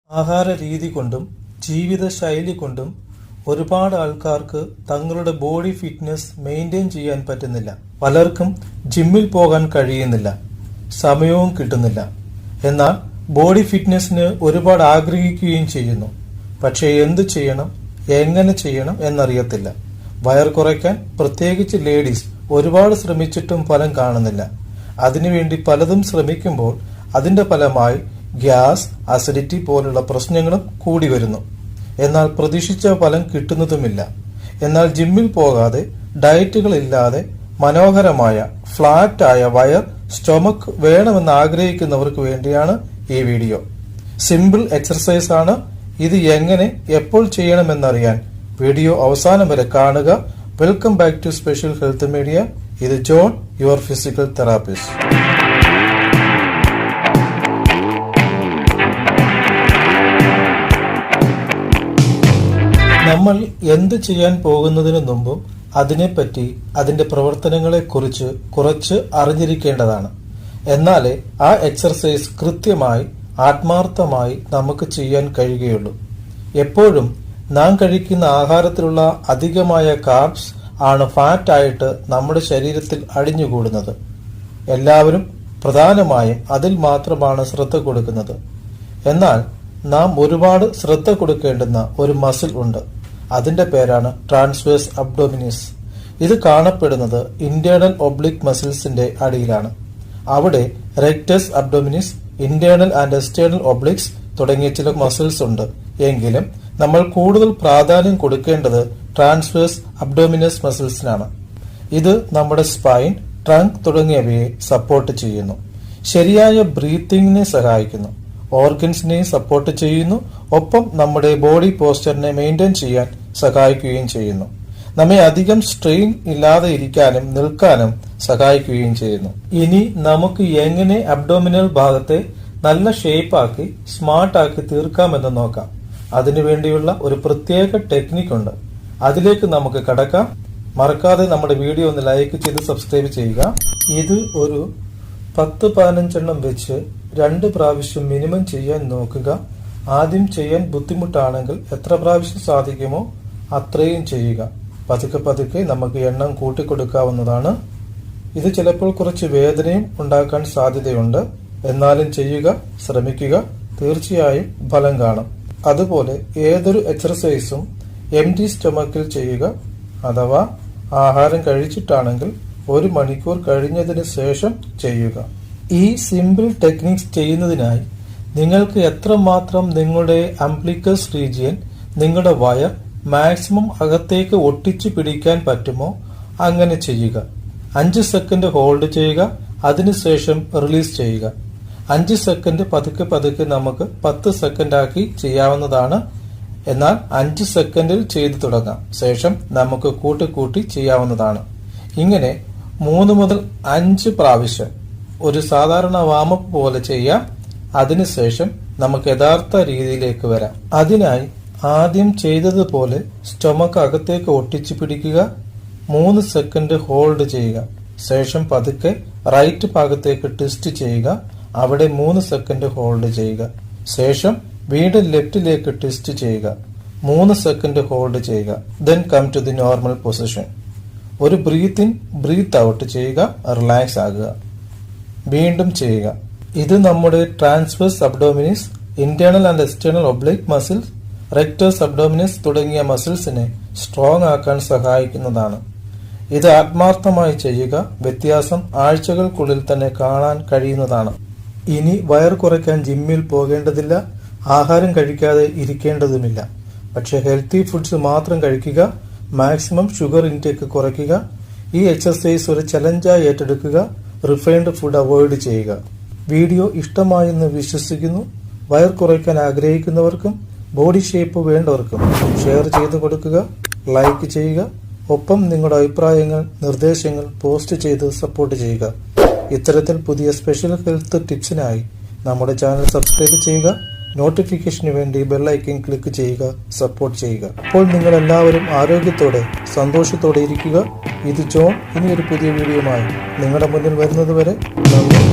ആഹാര രീതി കൊണ്ടും ജീവിതശൈലി കൊണ്ടും ഒരുപാട് ആൾക്കാർക്ക് തങ്ങളുടെ ബോഡി ഫിറ്റ്നസ് മെയിൻറ്റെയിൻ ചെയ്യാൻ പറ്റുന്നില്ല. പലർക്കും ജിമ്മിൽ പോകാൻ കഴിയുന്നില്ല, സമയവും കിട്ടുന്നില്ല. എന്നാൽ ബോഡി ഫിറ്റ്നസിന് ഒരുപാട് ആഗ്രഹിക്കുകയും ചെയ്യുന്നു. പക്ഷേ എന്തു ചെയ്യണം, എങ്ങനെ ചെയ്യണം എന്നറിയത്തില്ല. വയർ കുറയ്ക്കാൻ പ്രത്യേകിച്ച് ലേഡീസ് ഒരുപാട് ശ്രമിച്ചിട്ടും ഫലം കാണുന്നില്ല. അതിനുവേണ്ടി പലതും ശ്രമിക്കുമ്പോൾ അതിന്റെ ഫലമായി ഗ്യാസ്, അസിഡിറ്റി പോലുള്ള പ്രശ്നങ്ങളും കൂടി വരുന്നു. എന്നാൽ പ്രതീക്ഷിച്ച ഫലം കിട്ടുന്നതുമില്ല. എന്നാൽ ജിമ്മിൽ പോകാതെ ഡയറ്റുകളില്ലാതെ മനോഹരമായ ഫ്ലാറ്റായ വയർ, സ്റ്റൊമക്ക് വേണമെന്ന് ആഗ്രഹിക്കുന്നവർക്ക് വേണ്ടിയാണ് ഈ വീഡിയോ. സിമ്പിൾ എക്സർസൈസ് ആണ്. ഇത് എങ്ങനെ എപ്പോൾ ചെയ്യണമെന്നറിയാൻ വീഡിയോ അവസാനം വരെ കാണുക. Welcome back to special health media. ഇത് ജോൺ, യുവർ ഫിസിക്കൽ തെറാപ്പിസ്റ്റ്. നമ്മൾ എന്ത് ചെയ്യാൻ പോകുന്നതിനു മുമ്പും അതിനെപ്പറ്റി, അതിന്റെ പ്രവർത്തനങ്ങളെക്കുറിച്ച് കുറച്ച് അറിഞ്ഞിരിക്കേണ്ടതാണ്. എന്നാലേ ആ എക്സർസൈസ് കൃത്യമായി, ആത്മാർത്ഥമായി നമുക്ക് ചെയ്യാൻ കഴിയുകയുള്ളൂ. എപ്പോഴും നാം കഴിക്കുന്ന ആഹാരത്തിലുള്ള അധികമായ കാർബ്സ് ആണ് ഫാറ്റ് ആയിട്ട് നമ്മുടെ ശരീരത്തിൽ അടിഞ്ഞുകൂടുന്നത്. എല്ലാവരും പ്രധാനമായും അതിൽ മാത്രമാണ് ശ്രദ്ധ കൊടുക്കുന്നത്. എന്നാൽ നാം ഒരുപാട് ശ്രദ്ധ കൊടുക്കേണ്ടുന്ന ഒരു മസിൽ ഉണ്ട്. അതിന്റെ പേരാണ് ട്രാൻസ്വേഴ്സ് അബ്ഡോമിനിസ്. ഇത് കാണപ്പെടുന്നത് ഇന്റേണൽ ഒബ്ലിക് മസിൽസിന്റെ അടിയിലാണ്. അവിടെ റെക്ടസ് അബ്ഡോമിനിസ്, ഇന്റേണൽ ആൻഡ് എക്സ്റ്റേണൽ ഒബ്ലിക്സ് തുടങ്ങിയ ചില മസിൽസ് ഉണ്ട്. എങ്കിലും നമ്മൾ കൂടുതൽ പ്രാധാന്യം കൊടുക്കേണ്ടത് ട്രാൻസ്വേഴ്സ് അബ്ഡോമിനസ് മസിൽസിനാണ്. ഇത് നമ്മുടെ സ്പൈൻ, ട്രങ്ക് തുടങ്ങിയവയെ സപ്പോർട്ട് ചെയ്യുന്നു. ശരിയായ ബ്രീത്തിങ്ങിനെ സഹായിക്കുന്നു. ഓർഗൻസിനെ സപ്പോർട്ട് ചെയ്യുന്നു. ഒപ്പം നമ്മുടെ ബോഡി പോസ്ചറിനെ മെയിൻറ്റെയിൻ ചെയ്യാൻ സഹായിക്കുകയും ചെയ്യുന്നു. നമ്മെ അധികം സ്ട്രെയിൻ ഇല്ലാതെ ഇരിക്കാനും നിൽക്കാനും സഹായിക്കുകയും ചെയ്യുന്നു. ഇനി നമുക്ക് എങ്ങനെ അബ്ഡോമിനൽ ഭാഗത്തെ നല്ല ഷേപ്പാക്കി, സ്മാർട്ടാക്കി തീർക്കാമെന്ന് നോക്കാം. അതിനുവേണ്ടിയുള്ള ഒരു പ്രത്യേക ടെക്നിക് ഉണ്ട്. അതിലേക്ക് നമുക്ക് കടക്കാം. മറക്കാതെ നമ്മുടെ വീഡിയോ ഒന്ന് ലൈക്ക് ചെയ്ത് സബ്സ്ക്രൈബ് ചെയ്യുക. ഇത് ഒരു 10-15 വെച്ച് 2 പ്രാവശ്യം മിനിമം ചെയ്യാൻ നോക്കുക. ആദ്യം ചെയ്യാൻ ബുദ്ധിമുട്ടാണെങ്കിൽ എത്ര പ്രാവശ്യം സാധിക്കുമോ അത്രയും ചെയ്യുക. പതുക്കെ പതുക്കെ നമുക്ക് എണ്ണം കൂട്ടിക്കൊടുക്കാവുന്നതാണ്. ഇത് ചിലപ്പോൾ കുറച്ച് വേദനയും ഉണ്ടാക്കാൻ സാധ്യതയുണ്ട്. എന്നാലും ചെയ്യുക, ശ്രമിക്കുക. തീർച്ചയായും ഫലം കാണും. അതുപോലെ ഏതൊരു എക്സർസൈസും എംപ്റ്റി സ്റ്റൊമക്കിൽ ചെയ്യുക. അഥവാ ആഹാരം കഴിച്ചിട്ടാണെങ്കിൽ 1 മണിക്കൂർ കഴിഞ്ഞതിന് ശേഷം ചെയ്യുക. ഈ സിമ്പിൾ ടെക്നിക്സ് ചെയ്യുന്നതിനായി നിങ്ങൾക്ക് എത്രമാത്രം നിങ്ങളുടെ അംബ്ലിക്കസ് റീജിയൻ, നിങ്ങളുടെ വയർ മാക്സിമം അകത്തേക്ക് ഒട്ടിച്ചു പിടിക്കാൻ പറ്റുമോ അങ്ങനെ ചെയ്യുക. 5 സെക്കൻഡ് ഹോൾഡ് ചെയ്യുക. അതിനുശേഷം റിലീസ് ചെയ്യുക. 5 സെക്കൻഡ് പതുക്കെ പതുക്കെ നമുക്ക് 10 സെക്കൻഡ് ആക്കി ചെയ്യാവുന്നതാണ്. എന്നാൽ 5 സെക്കൻഡിൽ ചെയ്തു തുടങ്ങാം. ശേഷം നമുക്ക് കൂട്ടി ചെയ്യാവുന്നതാണ്. ഇങ്ങനെ 3 മുതൽ 5 പ്രാവശ്യം ഒരു സാധാരണ വാമപ്പ് പോലെ ചെയ്യാം. അതിനുശേഷം നമുക്ക് യഥാർത്ഥ രീതിയിലേക്ക് വരാം. അതിനായി ആദ്യം ചെയ്തതുപോലെ സ്റ്റൊമക്ക് അകത്തേക്ക് ഒട്ടിച്ചു പിടിക്കുക. 3 സെക്കൻഡ് ഹോൾഡ് ചെയ്യുക. ശേഷം പതുക്കെ റൈറ്റ് ഭാഗത്തേക്ക് ട്വിസ്റ്റ് ചെയ്യുക. അവിടെ 3 സെക്കൻഡ് ഹോൾഡ് ചെയ്യുക. ശേഷം വീണ്ടും ലെഫ്റ്റിലേക്ക് ട്വിസ്റ്റ് ചെയ്യുക. 3 സെക്കൻഡ് ഹോൾഡ് ചെയ്യുക. Then come to the normal position. ഒരു ബ്രീത്ത് ഇൻ, ബ്രീത്ത് ഔട്ട് ചെയ്യുക. റിലാക്സ് ആകുക. വീണ്ടും ചെയ്യുക. ഇത് നമ്മുടെ transverse abdominis, internal and external oblique muscles, rectus abdominis തുടങ്ങിയ മസിൽസിനെ സ്ട്രോങ് ആക്കാൻ സഹായിക്കുന്നതാണ്. ഇത് ആത്മാർത്ഥമായി ചെയ്യുക. വ്യത്യാസം ആഴ്ചകൾക്കുള്ളിൽ തന്നെ കാണാൻ കഴിയുന്നതാണ്. ഇനി വയർ കുറയ്ക്കാൻ ജിമ്മിൽ പോകേണ്ടതില്ല, ആഹാരം കഴിക്കാതെ ഇരിക്കേണ്ടതുമില്ല. പക്ഷെ ഹെൽത്തി ഫുഡ്സ് മാത്രം കഴിക്കുക. മാക്സിമം ഷുഗർ ഇൻടേക്ക് കുറയ്ക്കുക. ഈ എക്സർസൈസ് ഒരു ചലഞ്ചായി ഏറ്റെടുക്കുക. റിഫൈൻഡ് ഫുഡ് അവോയ്ഡ് ചെയ്യുക. വീഡിയോ ഇഷ്ടമായെന്ന് വിശ്വസിക്കുന്നു. വയർ കുറയ്ക്കാൻ ആഗ്രഹിക്കുന്നവർക്കും ബോഡി ഷേപ്പ് വേണ്ടവർക്കും ഷെയർ ചെയ്ത് കൊടുക്കുക, ലൈക്ക് ചെയ്യുക. ഒപ്പം നിങ്ങളുടെ അഭിപ്രായങ്ങൾ, നിർദ്ദേശങ്ങൾ പോസ്റ്റ് ചെയ്ത് സപ്പോർട്ട് ചെയ്യുക. ഇത്തരത്തിൽ പുതിയ സ്പെഷ്യൽ ഹെൽത്ത് ടിപ്സിനായി നമ്മുടെ ചാനൽ സബ്സ്ക്രൈബ് ചെയ്യുക. നോട്ടിഫിക്കേഷന് വേണ്ടി ബെൽ ഐക്കൺ ക്ലിക്ക് ചെയ്യുക, സപ്പോർട്ട് ചെയ്യുക. അപ്പോൾ നിങ്ങൾ എല്ലാവരും ആരോഗ്യത്തോടെ, സന്തോഷത്തോടെ ഇരിക്കുക. ഇത് ജോൺ. ഇനിയൊരു പുതിയ വീഡിയോയുമായി നിങ്ങളുടെ മുന്നിൽ വരുന്നത് വരെ നന്ദി.